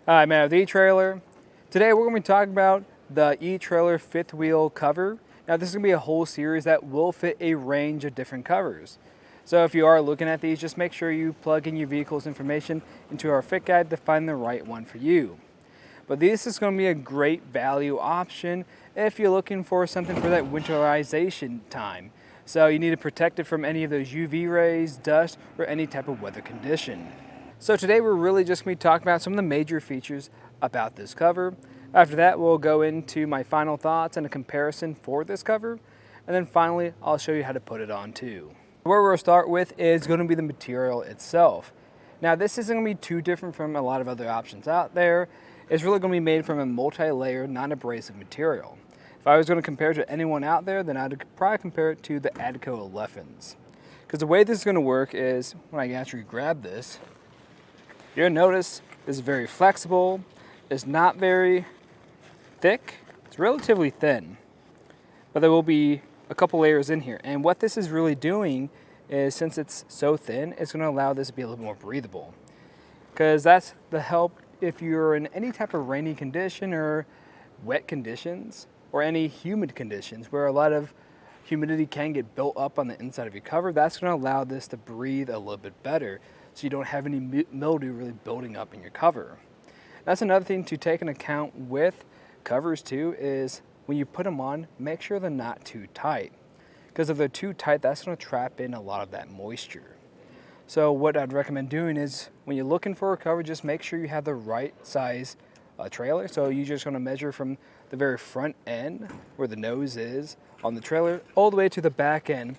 Hi, Matt with eTrailer. Today we're going to be talking about the eTrailer fifth wheel cover. Now this is going to be a whole series that will fit a range of different covers. So if you are looking at these, just make sure you plug in your vehicle's information into our fit guide to find the right one for you. But this is going to be a great value option if you're looking for something for that winterization time. So you need to protect it from any of those UV rays, dust, or any type of weather condition. So today we're really just going to be talking about some of the major features about this cover. After that, we'll go into my final thoughts and a comparison for this cover. And then finally, I'll show you how to put it on too. Where we'll start with is going to be the material itself. Now this isn't going to be too different from a lot of other options out there. It's really going to be made from a multi-layer, non-abrasive material. If I was going to compare it to anyone out there, then I'd probably compare it to the ADCO 11s. Because the way this is going to work is, when I actually grab this, you'll notice it's very flexible, it's not very thick, it's relatively thin, but there will be a couple layers in here. And what this is really doing is, since it's so thin, it's going to allow this to be a little more breathable. Because that's the help if you're in any type of rainy condition or wet conditions or any humid conditions where a lot of humidity can get built up on the inside of your cover. That's going to allow this to breathe a little bit better, so you don't have any mildew really building up in your cover. That's another thing to take into account with covers too, is when you put them on, make sure they're not too tight. Because if they're too tight, that's going to trap in a lot of that moisture. So what I'd recommend doing is, when you're looking for a cover, just make sure you have the right size trailer. So you're just going to measure from the very front end, where the nose is on the trailer, all the way to the back end.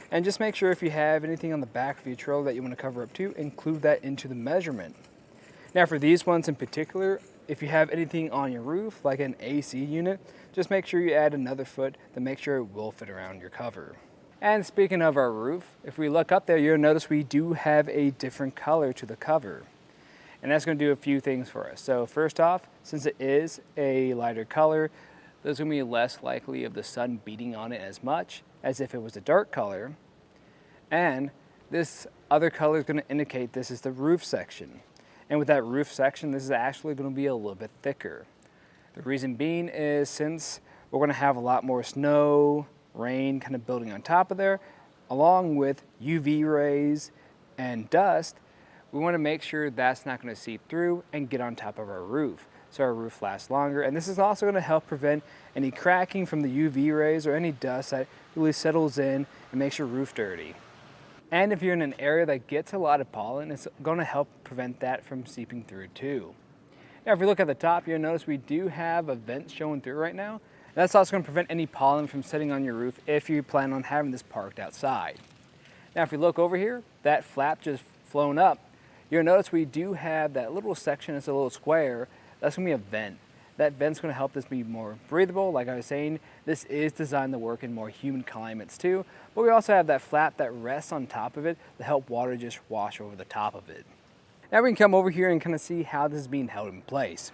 And just make sure if you have anything on the back of your trailer that you want to cover up to, include that into the measurement. Now for these ones in particular, if you have anything on your roof, like an AC unit, just make sure you add another foot to make sure it will fit around your cover. And speaking of our roof, if we look up there, you'll notice we do have a different color to the cover. And that's going to do a few things for us. So first off, since it is a lighter color, there's going to be less likely of the sun beating on it as much as if it was a dark color. And this other color is going to indicate this is the roof section. And with that roof section, this is actually going to be a little bit thicker. The reason being is, since we're going to have a lot more snow, rain kind of building on top of there, along with UV rays and dust, we want to make sure that's not going to seep through and get on top of our roof, so our roof lasts longer. And this is also going to help prevent any cracking from the UV rays or any dust that really settles in and makes your roof dirty. And if you're in an area that gets a lot of pollen, it's going to help prevent that from seeping through too. Now if we look at the top, you'll notice we do have a vent showing through right now. That's also going to prevent any pollen from sitting on your roof if you plan on having this parked outside. Now if we look over here, that flap just flown up, you'll notice we do have that little section, it's a little square, that's going to be a vent. That vent's going to help this be more breathable. Like I was saying, this is designed to work in more humid climates too, but we also have that flap that rests on top of it to help water just wash over the top of it. Now we can come over here and kind of see how this is being held in place.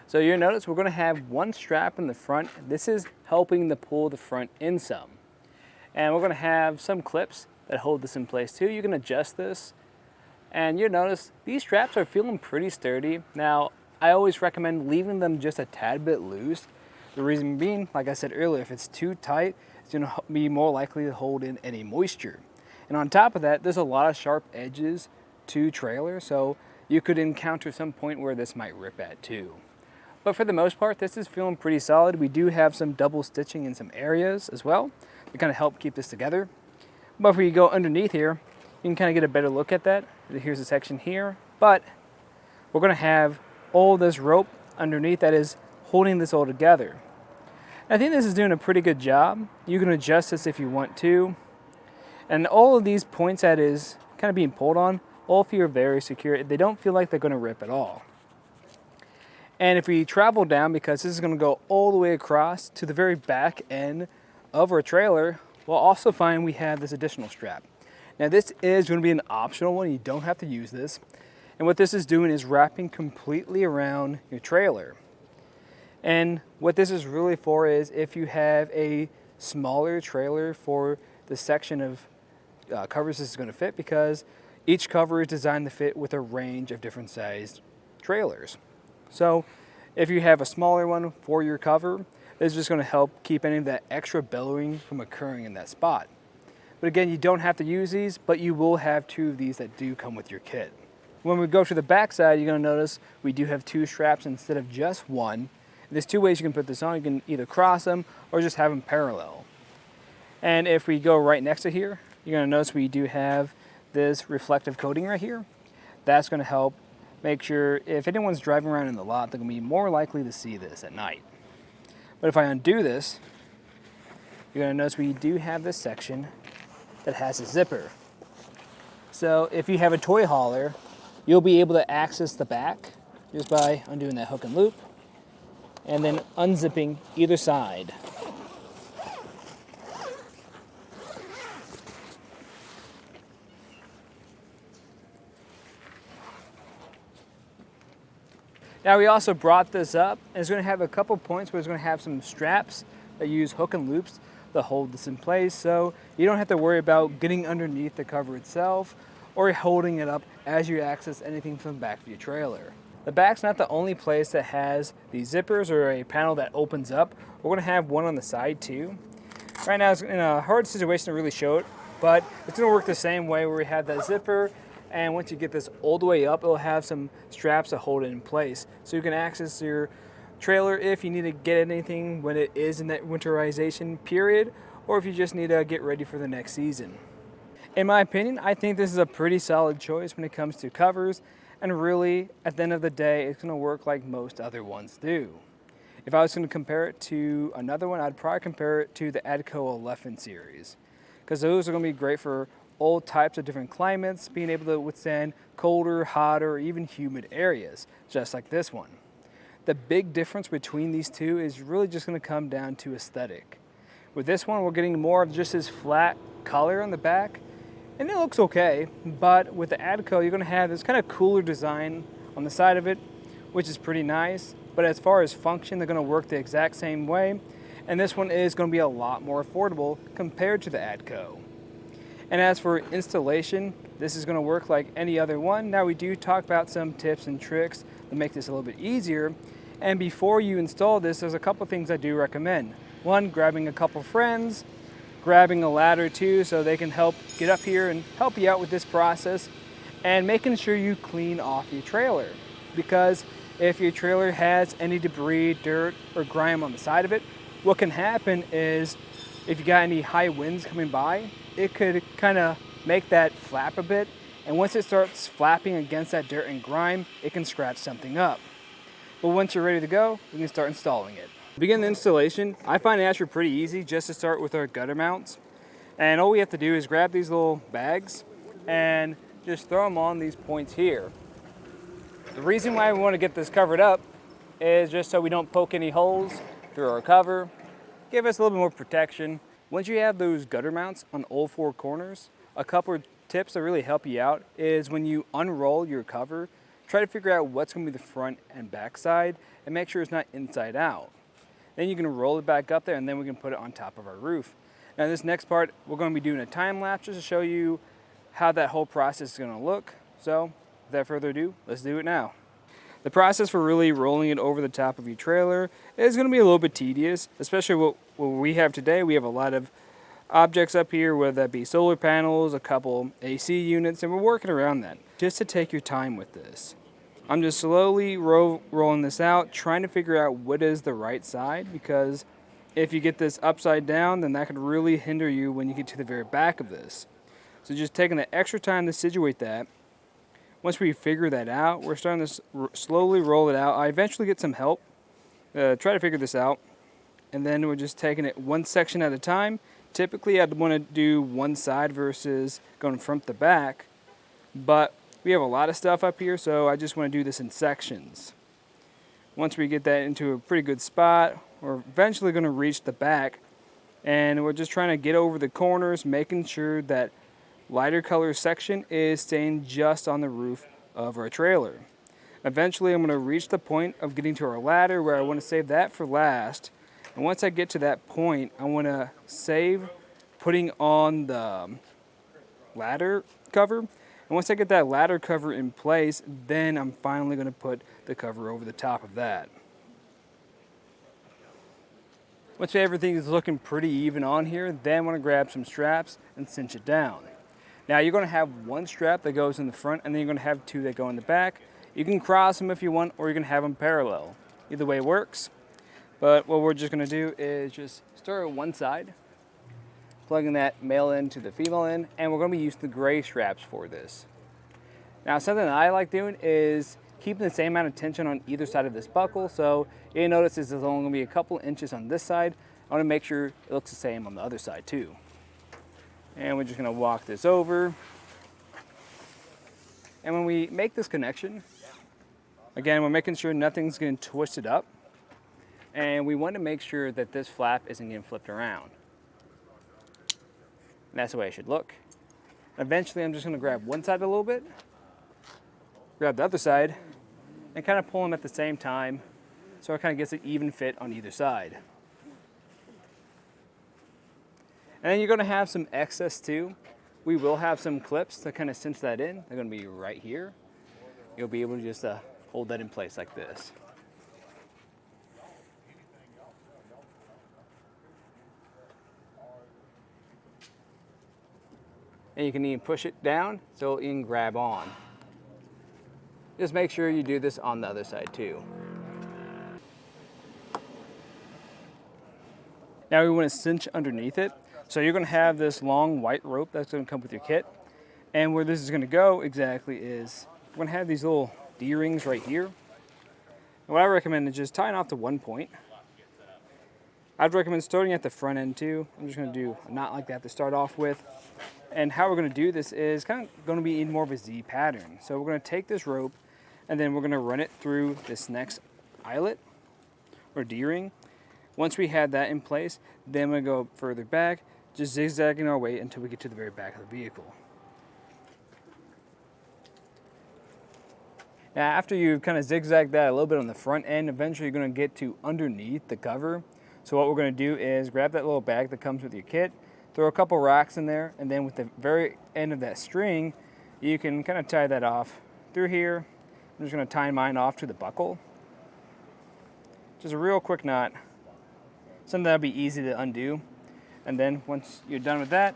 So you'll notice we're going to have one strap in the front. This is helping to pull the front in some. And we're going to have some clips that hold this in place too. You can adjust this. And you'll notice these straps are feeling pretty sturdy. Now, I always recommend leaving them just a tad bit loose. The reason being, like I said earlier, if it's too tight, it's going to be more likely to hold in any moisture. And on top of that, there's a lot of sharp edges to trailers, so you could encounter some point where this might rip at too. But for the most part, this is feeling pretty solid. We do have some double stitching in some areas as well to kind of help keep this together. But if we go underneath here, you can kind of get a better look at that. Here's a section here, but we're going to have all this rope underneath that is holding this all together. I think this is doing a pretty good job. You can adjust this if you want to. And all of these points that is kind of being pulled on all feel very secure. They don't feel like they're going to rip at all. And if we travel down, because this is going to go all the way across to the very back end of our trailer, we'll also find we have this additional strap. Now this is going to be an optional one. You don't have to use this. And what this is doing is wrapping completely around your trailer. And what this is really for is if you have a smaller trailer for the section of covers this is going to fit, because each cover is designed to fit with a range of different sized trailers. So if you have a smaller one for your cover, this is just going to help keep any of that extra billowing from occurring in that spot. But again, you don't have to use these, but you will have 2 of these that do come with your kit. When we go to the back side, you're going to notice we do have 2 straps instead of just 1. There's 2 ways you can put this on. You can either cross them or just have them parallel. And if we go right next to here, you're going to notice we do have this reflective coating right here. That's going to help make sure if anyone's driving around in the lot, they're going to be more likely to see this at night. But if I undo this, you're going to notice we do have this section that has a zipper. So if you have a toy hauler, you'll be able to access the back just by undoing that hook and loop and then unzipping either side. Now we also brought this up, and it's going to have a couple points where it's going to have some straps that use hook and loops to hold this in place, so you don't have to worry about getting underneath the cover itself or holding it up as you access anything from the back of your trailer. The back's not the only place that has these zippers or a panel that opens up. We're going to have one on the side too. Right now it's in a hard situation to really show it, but it's going to work the same way where we have that zipper. And once you get this all the way up, it'll have some straps to hold it in place. So you can access your trailer if you need to get anything when it is in that winterization period, or if you just need to get ready for the next season. In my opinion, I think this is a pretty solid choice when it comes to covers, and really, at the end of the day, it's going to work like most other ones do. If I was going to compare it to another one, I'd probably compare it to the Adco 11 series, because those are going to be great for all types of different climates, being able to withstand colder, hotter, or even humid areas, just like this one. The big difference between these two is really just going to come down to aesthetic. With this one, we're getting more of just this flat color on the back, and it looks okay, but with the Adco, you're going to have this kind of cooler design on the side of it, which is pretty nice, but as far as function, they're going to work the exact same way, and this one is going to be a lot more affordable compared to the Adco. And as for installation, this is going to work like any other one. Now we do talk about some tips and tricks to make this a little bit easier. And before you install this, there's a couple things I do recommend. One, grabbing a couple friends, grabbing a ladder too, so they can help get up here and help you out with this process, and making sure you clean off your trailer. Because if your trailer has any debris, dirt, or grime on the side of it, what can happen is if you got any high winds coming by, it could kind of make that flap a bit, and once it starts flapping against that dirt and grime, it can scratch something up. But once you're ready to go, we can start installing it. To begin the installation, I find it actually pretty easy just to start with our gutter mounts. And all we have to do is grab these little bags and just throw them on these points here. The reason why we want to get this covered up is just so we don't poke any holes through our cover, give us a little bit more protection. Once you have those gutter mounts on all 4 corners, a couple of tips that really help you out is when you unroll your cover, try to figure out what's going to be the front and back side and make sure it's not inside out. Then you can roll it back up there, and then we can put it on top of our roof. Now this next part, we're going to be doing a time lapse just to show you how that whole process is going to look. So without further ado, let's do it now. The process for really rolling it over the top of your trailer is going to be a little bit tedious, especially what we have today. We have a lot of objects up here, whether that be solar panels, a couple AC units, and we're working around that. Just to take your time with this. I'm just slowly rolling this out, trying to figure out what is the right side, because if you get this upside down, then that could really hinder you when you get to the very back of this. So just taking the extra time to situate that. Once we figure that out, we're starting to slowly roll it out. I eventually get some help, try to figure this out, and then we're just taking it one section at a time. Typically, I'd want to do one side versus going front to back, but we have a lot of stuff up here, so I just want to do this in sections. Once we get that into a pretty good spot, we're eventually going to reach the back, and we're just trying to get over the corners, making sure that lighter color section is staying just on the roof of our trailer. Eventually, I'm going to reach the point of getting to our ladder, where I want to save that for last. And once I get to that point, I want to save putting on the ladder cover, And once I get that ladder cover in place, then I'm finally going to put the cover over the top of that. Once everything is looking pretty even on here, then I'm going to grab some straps and cinch it down. Now you're going to have one strap that goes in the front, and then you're going to have two that go in the back. You can cross them if you want, or you can have them parallel. Either way works. But what we're just going to do is just start at one side, plugging that male end to the female end, and we're going to be using the gray straps for this. Now something that I like doing is keeping the same amount of tension on either side of this buckle. So you notice there's only going to be a couple inches on this side. I want to make sure it looks the same on the other side too. And we're just going to walk this over. And when we make this connection, again, we're making sure nothing's getting twisted up. And we want to make sure that this flap isn't getting flipped around. And that's the way it should look. Eventually, I'm just going to grab one side a little bit, grab the other side, and kind of pull them at the same time so it kind of gets an even fit on either side. And then you're going to have some excess too. We will have some clips to kind of cinch that in. They're going to be right here. You'll be able to just hold that in place like this. And you can even push it down so you can grab on. Just make sure you do this on the other side too. Now we want to cinch underneath it. So you're going to have this long white rope that's going to come with your kit. And where this is going to go exactly is we're going to have these little D-rings right here. And what I recommend is just tying off to one point. I'd recommend starting at the front end too. I'm just going to do a knot like that to start off with. And how we're going to do this is kind of going to be in more of a Z pattern. So we're going to take this rope and then we're going to run it through this next eyelet or D-ring. Once we have that in place, then we're going to go further back, just zigzagging our way until we get to the very back of the vehicle. Now after you've kind of zigzagged that a little bit on the front end, eventually you're going to get to underneath the cover. So what we're going to do is grab that little bag that comes with your kit, throw a couple rocks in there, and then with the very end of that string, you can kind of tie that off through here. I'm just going to tie mine off to the buckle. Just a real quick knot. Something that'll be easy to undo. And then once you're done with that,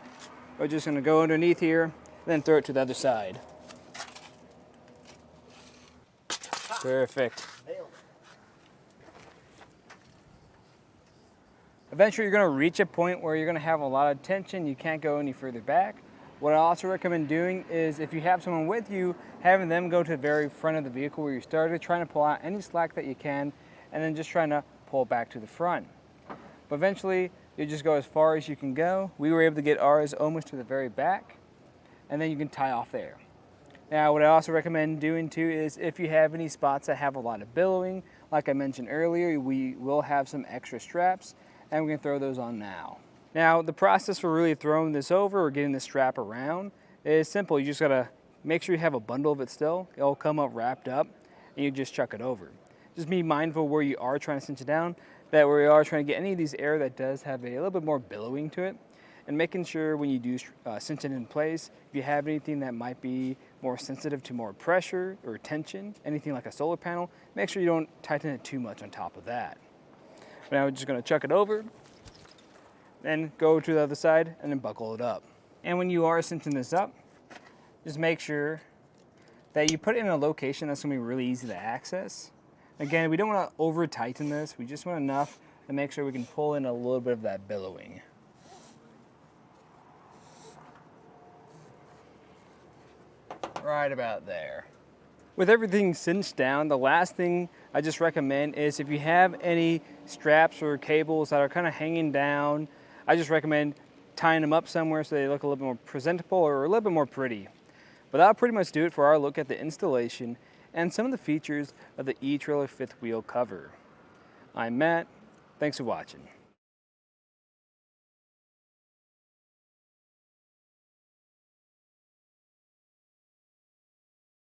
we're just going to go underneath here, then throw it to the other side. Perfect. Eventually you're going to reach a point where you're going to have a lot of tension. You can't go any further back. What I also recommend doing is if you have someone with you, having them go to the very front of the vehicle where you started, trying to pull out any slack that you can, and then just trying to pull back to the front. But eventually you just go as far as you can go. We were able to get ours almost to the very back, and then you can tie off there. Now what I also recommend doing too is if you have any spots that have a lot of billowing, like I mentioned earlier, we will have some extra straps, and we can throw those on now. Now the process for really throwing this over or getting the strap around is simple. You just gotta make sure you have a bundle of it still. It'll come up wrapped up, and you just chuck it over. Just be mindful where you are trying to cinch it down, that where you are trying to get any of these air that does have a little bit more billowing to it, and making sure when you do cinch it in place, if you have anything that might be more sensitive to more pressure or tension, anything like a solar panel, make sure you don't tighten it too much on top of that. Now we're just going to chuck it over, then go to the other side and then buckle it up. And when you are cinching this up, just make sure that you put it in a location that's going to be really easy to access. Again, we don't want to over tighten this, we just want enough to make sure we can pull in a little bit of that billowing. Right about there. With everything cinched down, the last thing I just recommend is if you have any straps or cables that are kind of hanging down, I just recommend tying them up somewhere so they look a little bit more presentable or a little bit more pretty. But that'll pretty much do it for our look at the installation and some of the features of the eTrailer fifth wheel cover. I'm Matt. Thanks for watching.